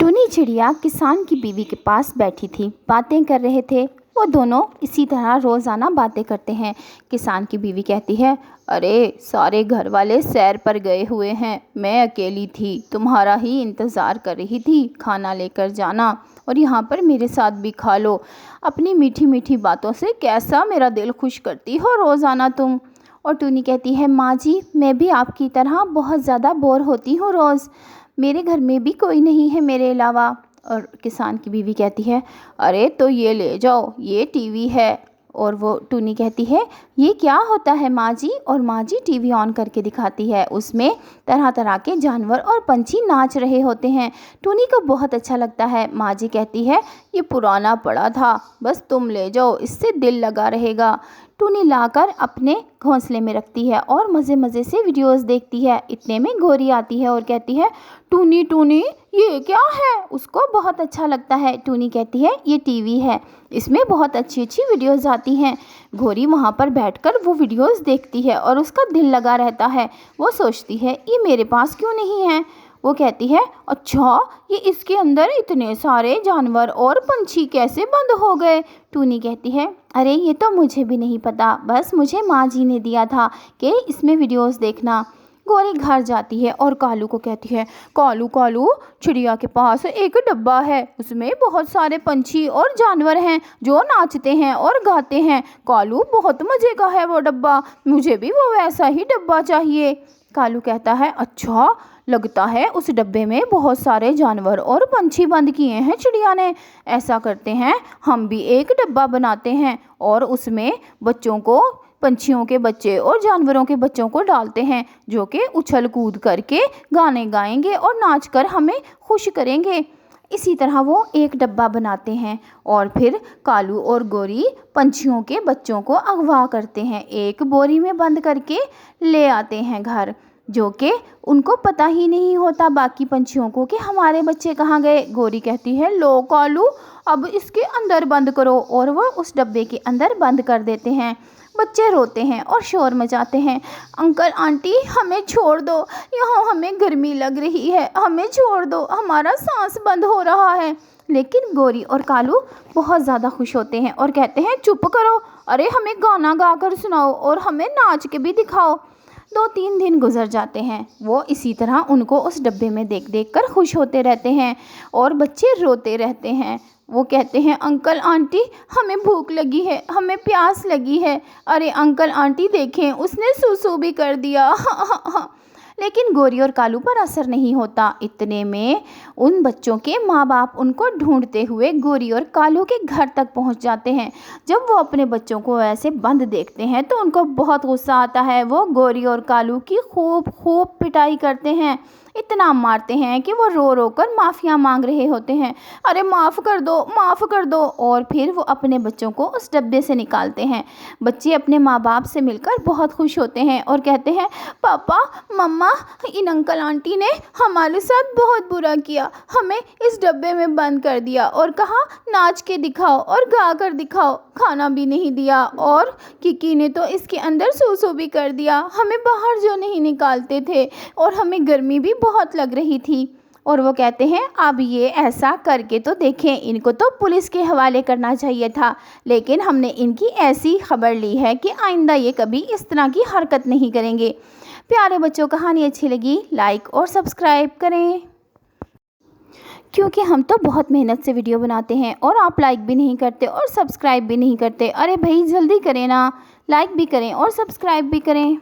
टूनी चिड़िया किसान की बीवी के पास बैठी थी, बातें कर रहे थे। वो दोनों इसी तरह रोज़ाना बातें करते हैं। किसान की बीवी कहती है, अरे सारे घर वाले सैर पर गए हुए हैं, मैं अकेली थी, तुम्हारा ही इंतज़ार कर रही थी, खाना लेकर जाना और यहाँ पर मेरे साथ भी खा लो। अपनी मीठी मीठी बातों से कैसा मेरा दिल खुश करती हो रोज़ाना तुम। और टूनी कहती है, माँ जी मैं भी आपकी तरह बहुत ज़्यादा बोर होती हूँ रोज़, मेरे घर में भी कोई नहीं है मेरे अलावा। और किसान की बीवी कहती है, अरे तो ये ले जाओ, ये टीवी है। और वो टूनी कहती है, ये क्या होता है माँ जी। और माँ जी टीवी ऑन करके दिखाती है, उसमें तरह तरह के जानवर और पंछी नाच रहे होते हैं। टूनी को बहुत अच्छा लगता है। माँ जी कहती है, ये पुराना पड़ा था, बस तुम ले जाओ, इससे दिल लगा रहेगा। टूनी लाकर अपने घोंसले में रखती है और मज़े मज़े से वीडियोस देखती है। इतने में गोरी आती है और कहती है, टूनी टूनी ये क्या है। उसको बहुत अच्छा लगता है। टूनी कहती है, ये टीवी है, इसमें बहुत अच्छी अच्छी वीडियोस आती हैं। गोरी वहाँ पर बैठकर वो वीडियोस देखती है और उसका दिल लगा रहता है। वो सोचती है, ये मेरे पास क्यों नहीं है। वो कहती है, अच्छा ये इसके अंदर इतने सारे जानवर और पंछी कैसे बंद हो गए। टूनी कहती है, अरे ये तो मुझे भी नहीं पता, बस मुझे माँ जी ने दिया था कि इसमें वीडियोस देखना। गोरी घर जाती है और कालू को कहती है, कालू कालू चिड़िया के पास एक डब्बा है, उसमें बहुत सारे पंछी और जानवर हैं जो नाचते हैं और गाते हैं। कालू बहुत मज़े का है वो डब्बा, मुझे भी वो वैसा ही डब्बा चाहिए। कालू कहता है, अच्छा लगता है उस डब्बे में बहुत सारे जानवर और पंछी बंद किए हैं चिड़िया ने। ऐसा करते हैं, हम भी एक डब्बा बनाते हैं और उसमें बच्चों को, पंछियों के बच्चे और जानवरों के बच्चों को डालते हैं, जो कि उछल कूद करके गाने गाएंगे और नाच कर हमें खुश करेंगे। इसी तरह वो एक डब्बा बनाते हैं और फिर कालू और गोरी पंछियों के बच्चों को अगवा करते हैं, एक बोरी में बंद करके ले आते हैं घर, जो कि उनको पता ही नहीं होता बाकी पंछियों को कि हमारे बच्चे कहाँ गए। गोरी कहती है, लो कालू अब इसके अंदर बंद करो। और वो उस डब्बे के अंदर बंद कर देते हैं। बच्चे रोते हैं और शोर मचाते हैं, अंकल आंटी हमें छोड़ दो, यहाँ हमें गर्मी लग रही है, हमें छोड़ दो, हमारा सांस बंद हो रहा है। लेकिन गोरी और कालू बहुत ज़्यादा खुश होते हैं और कहते हैं, चुप करो, अरे हमें गाना गा कर सुनाओ और हमें नाच के भी दिखाओ। 2-3 दिन गुजर जाते हैं। वो इसी तरह उनको उस डब्बे में देख देख कर खुश होते रहते हैं और बच्चे रोते रहते हैं। वो कहते हैं, अंकल आंटी हमें भूख लगी है, हमें प्यास लगी है। अरे अंकल आंटी देखें, उसने सूसू भी कर दिया। लेकिन गोरी और कालू पर असर नहीं होता। इतने में उन बच्चों के माँ बाप उनको ढूंढते हुए गोरी और कालू के घर तक पहुँच जाते हैं। जब वो अपने बच्चों को ऐसे बंद देखते हैं तो उनको बहुत गुस्सा आता है। वो गोरी और कालू की खूब पिटाई करते हैं, इतना मारते हैं कि वो रो रो कर माफ़िया मांग रहे होते हैं, अरे माफ़ कर दो, माफ़ कर दो। और फिर वो अपने बच्चों को उस डब्बे से निकालते हैं। बच्चे अपने माँ बाप से मिलकर बहुत खुश होते हैं और कहते हैं, पापा मम्मा इन अंकल आंटी ने हमारे साथ बहुत बुरा किया, हमें इस डब्बे में बंद कर दिया और कहा नाच के दिखाओ और गा कर दिखाओ, खाना भी नहीं दिया और किकी ने तो इसके अंदर सूसू भी कर दिया, हमें बाहर जो नहीं निकालते थे और हमें गर्मी भी बहुत लग रही थी। और वो कहते हैं, अब ये ऐसा करके तो देखें, इनको तो पुलिस के हवाले करना चाहिए था, लेकिन हमने इनकी ऐसी खबर ली है कि आइंदा ये कभी इस तरह की हरकत नहीं करेंगे। प्यारे बच्चों, कहानी अच्छी लगी लाइक और सब्सक्राइब करें, क्योंकि हम तो बहुत मेहनत से वीडियो बनाते हैं और आप लाइक भी नहीं करते और सब्सक्राइब भी नहीं करते। अरे भाई जल्दी करें ना, लाइक भी करें और सब्सक्राइब भी करें।